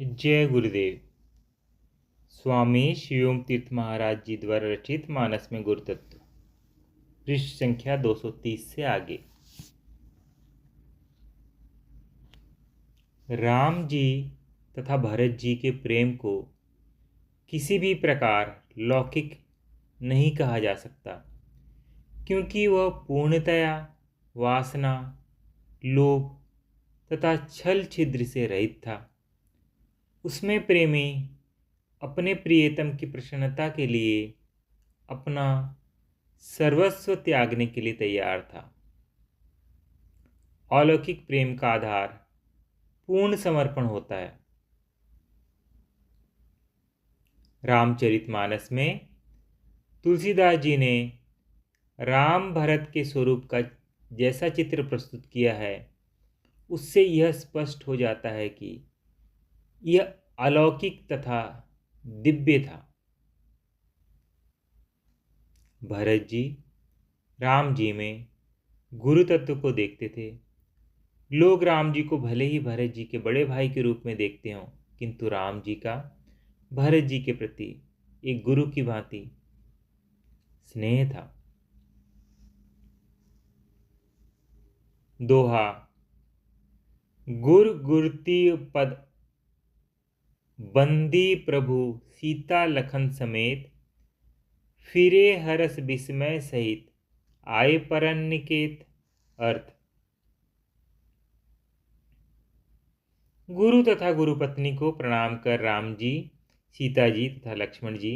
जय गुरुदेव। स्वामी शिवोम तीर्थ महाराज जी द्वारा रचित मानस में गुरु तत्व, पृष्ठ संख्या 230 से आगे। राम जी तथा भरत जी के प्रेम को किसी भी प्रकार लौकिक नहीं कहा जा सकता, क्योंकि वह पूर्णतया वासना, लोभ तथा छल छिद्र से रहित था। उसमें प्रेमी अपने प्रियतम की प्रसन्नता के लिए अपना सर्वस्व त्यागने के लिए तैयार था। अलौकिक प्रेम का आधार पूर्ण समर्पण होता है। रामचरितमानस में तुलसीदास जी ने राम भरत के स्वरूप का जैसा चित्र प्रस्तुत किया है, उससे यह स्पष्ट हो जाता है कि यह अलौकिक तथा दिव्य था। भरत जी राम जी में गुरु तत्व को देखते थे। लोग राम जी को भले ही भरत जी के बड़े भाई के रूप में देखते हों, किंतु राम जी का भरत जी के प्रति एक गुरु की भांति स्नेह था। दोहा। गुर गुरती पद बंदी प्रभु सीता लखन समेत, फिरे हरस विस्मय सहित आए परनिकेत। अर्थ। गुरु तथा गुरुपत्नी को प्रणाम कर राम जी, सीता जी तथा लक्ष्मण जी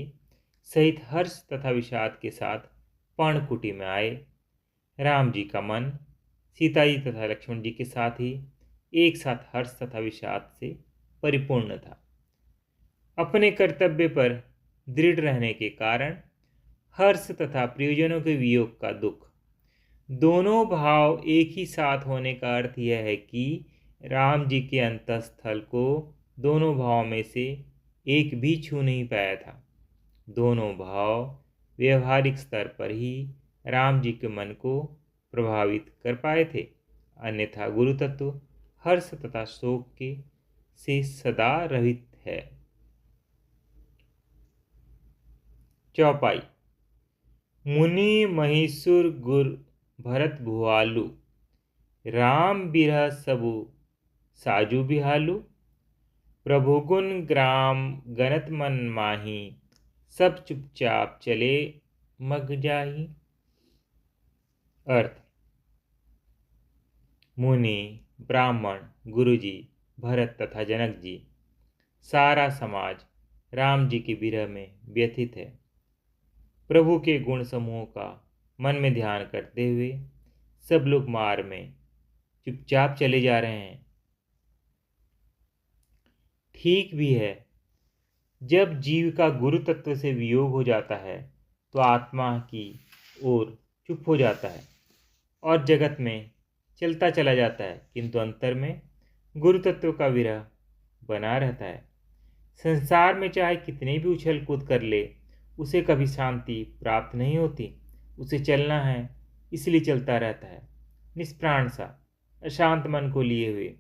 सहित हर्ष तथा विषाद के साथ पर्णकुटी में आए। राम जी का मन सीता जी तथा लक्ष्मण जी के साथ ही एक साथ हर्ष तथा विषाद से परिपूर्ण था। अपने कर्तव्य पर दृढ़ रहने के कारण हर्ष तथा प्रियजनों के वियोग का दुख, दोनों भाव एक ही साथ होने का अर्थ यह है कि राम जी के अंतःस्थल को दोनों भाव में से एक भी छू नहीं पाया था। दोनों भाव व्यवहारिक स्तर पर ही राम जी के मन को प्रभावित कर पाए थे, अन्यथा गुरु तत्व हर्ष तथा शोक के से सदा रहित है। चौपाई। मुनि महिषुर गुर भरत भुआलु, राम बिरह सबु साजु बिहालु। प्रभु गुण ग्राम गनत मन माही, सब चुपचाप चले मग जाही। अर्थ। मुनि, ब्राह्मण, गुरुजी, भरत तथा जनक जी, सारा समाज राम जी के विरह में व्यथित है। प्रभु के गुण समूह का मन में ध्यान करते हुए सब लोग मार्ग में चुपचाप चले जा रहे हैं। ठीक भी है। जब जीव का गुरु तत्व से वियोग हो जाता है तो आत्मा की ओर चुप हो जाता है और जगत में चलता चला जाता है, किंतु अंतर में गुरु तत्व का विरह बना रहता है। संसार में चाहे कितने भी उछल कूद कर ले, उसे कभी शांति प्राप्त नहीं होती। उसे चलना है, इसलिए चलता रहता है, निष्प्राण सा अशांत मन को लिए हुए,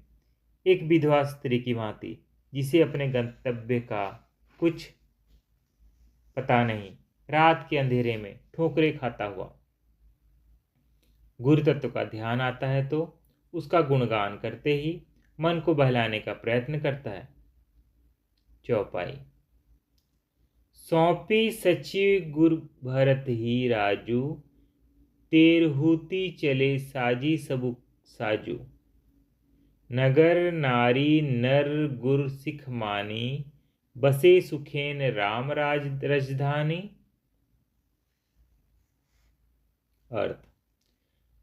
एक विधवा स्त्री की भांति, जिसे अपने गंतव्य का कुछ पता नहीं, रात के अंधेरे में ठोकरें खाता हुआ। गुरु तत्व का ध्यान आता है तो उसका गुणगान करते ही मन को बहलाने का प्रयत्न करता है। चौपाई। सौंपी सचिव गुर भरत ही राजू, तेरहूति चले साजी सबु साजू। नगर नारी नर गुर सिख मानी, बसे सुखेन राम राज राजधानी। अर्थ।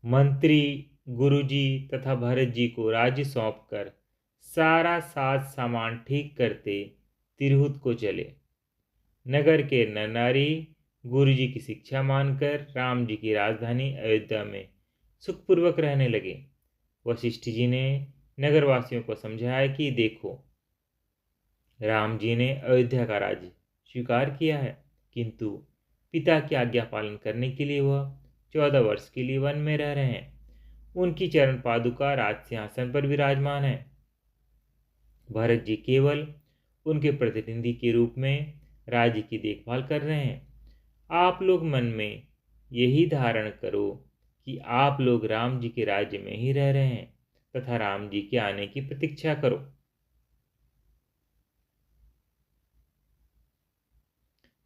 मंत्री गुरुजी तथा भरत जी को राज्य सौंपकर सारा साज सामान ठीक करते तिरहुत को चले। नगर के नर नारी गुरु जी की शिक्षा मानकर राम जी की राजधानी अयोध्या में सुखपूर्वक रहने लगे। वशिष्ठ जी ने नगरवासियों को समझाया कि देखो, राम जी ने अयोध्या का राज्य स्वीकार किया है, किंतु पिता की आज्ञा पालन करने के लिए वह 14 वर्ष के लिए वन में रह रहे हैं। उनकी चरण पादुका राज सिंहासन पर विराजमान है। भरत जी केवल उनके प्रतिनिधि के रूप में राज्य की देखभाल कर रहे हैं। आप लोग मन में यही धारण करो कि आप लोग राम जी के राज्य में ही रह रहे हैं तथा राम जी के आने की प्रतीक्षा करो।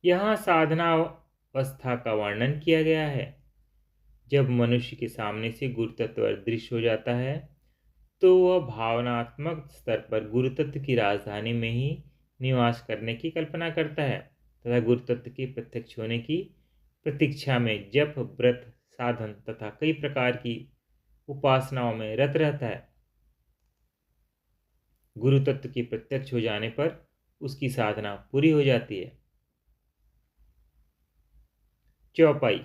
यहाँ साधना अवस्था का वर्णन किया गया है। जब मनुष्य के सामने से गुरुतत्व अदृश्य हो जाता है तो वह भावनात्मक स्तर पर गुरुतत्व की राजधानी में ही निवास करने की कल्पना करता है तथा गुरुतत्व के प्रत्यक्ष होने की प्रतीक्षा में जप, व्रत, साधन तथा कई प्रकार की उपासनाओं में रत रहता है। गुरुतत्व के प्रत्यक्ष हो जाने पर उसकी साधना पूरी हो जाती है। चौपाई।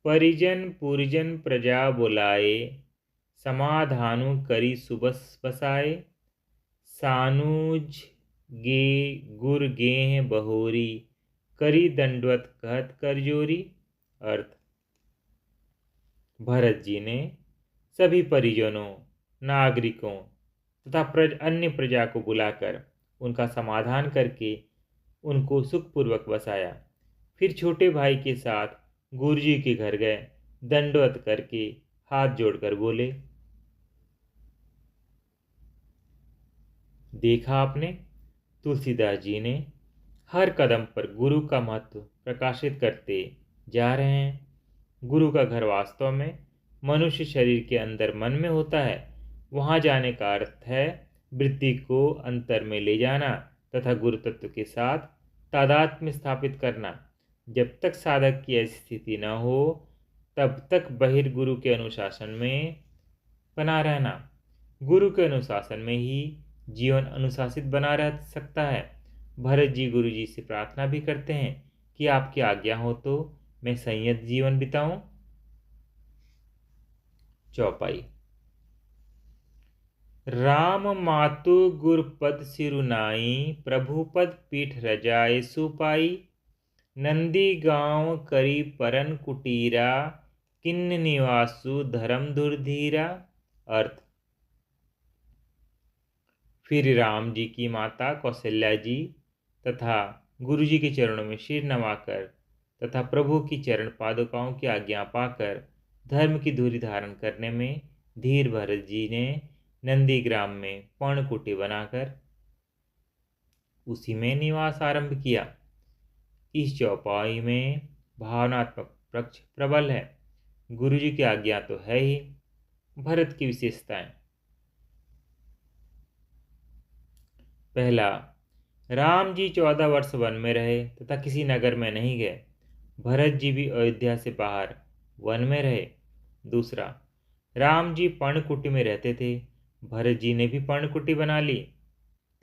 परिजन पुरजन प्रजा बुलाए, समाधानु करी सुबस बसाए, सानुज गे गुर गेह बहोरी, करी दंडवत कहत कर जोरी। अर्थ: भरत जी ने सभी परिजनों, नागरिकों तथा अन्य प्रजा को बुलाकर उनका समाधान करके उनको सुखपूर्वक बसाया। फिर छोटे भाई के साथ गुरुजी के घर गए, दंडवत करके हाथ जोड़कर बोले, देखा आपने, तुलसीदास जी ने हर कदम पर गुरु का महत्व प्रकाशित करते जा रहे हैं। गुरु का घर वास्तव में मनुष्य शरीर के अंदर मन में होता है। वहां जाने का अर्थ है वृत्ति को अंतर में ले जाना तथा गुरु तत्व के साथ तादात्म्य स्थापित करना। जब तक साधक की ऐसी स्थिति न हो तब तक बहिर्गुरु के अनुशासन में बना रहना। गुरु के अनुशासन में ही जीवन अनुशासित बना रह सकता है। भरत जी गुरु जी से प्रार्थना भी करते हैं कि आपकी आज्ञा हो तो मैं संयत जीवन बिताऊं। चौपाई। राम मातु गुरपद सिरुनाई, प्रभुपद पीठ रजाए सुपाई, नंदी गांव करी परन कुटीरा, किन्न निवासु धर्म दुर्धीरा। अर्थ: फिर राम जी की माता कौशल्या जी तथा गुरु जी के चरणों में सिर नवाकर तथा प्रभु की चरण पादुकाओं की आज्ञा पाकर धर्म की धुरी धारण करने में धीर भरत जी ने नंदीग्राम में पर्णकुटी बनाकर उसी में निवास आरंभ किया। इस चौपाई में भावनात्मक पक्ष प्रबल है। गुरु जी की आज्ञा तो है ही। भरत की विशेषताएं। पहला, राम जी 14 वर्ष वन में रहे तथा किसी नगर में नहीं गए। भरत जी भी अयोध्या से बाहर वन में रहे। दूसरा, राम जी पर्णकुटी में रहते थे, भरत जी ने भी पर्णकुटी बना ली।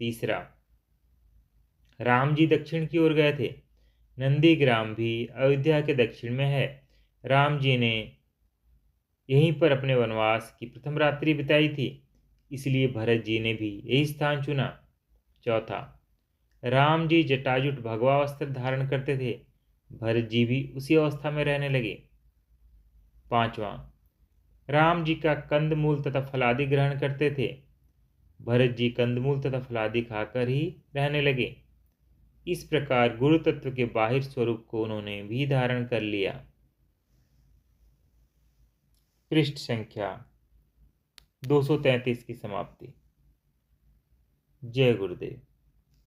तीसरा, राम जी दक्षिण की ओर गए थे। नंदीग्राम भी अयोध्या के दक्षिण में है। राम जी ने यहीं पर अपने वनवास की प्रथम रात्रि बिताई थी, इसलिए भरत जी ने भी यही स्थान चुना। चौथा, राम जी जटाजुट भगवा वस्त्र धारण करते थे, भरत जी भी उसी अवस्था में रहने लगे। पांचवा, राम जी का कंदमूल तथा फलादि ग्रहण करते थे, भरत जी कंदमूल तथा फलादि खाकर ही रहने लगे। इस प्रकार गुरु तत्व के बाहिर स्वरूप को उन्होंने भी धारण कर लिया। पृष्ठ संख्या 233 की समाप्ति। जय गुरुदेव।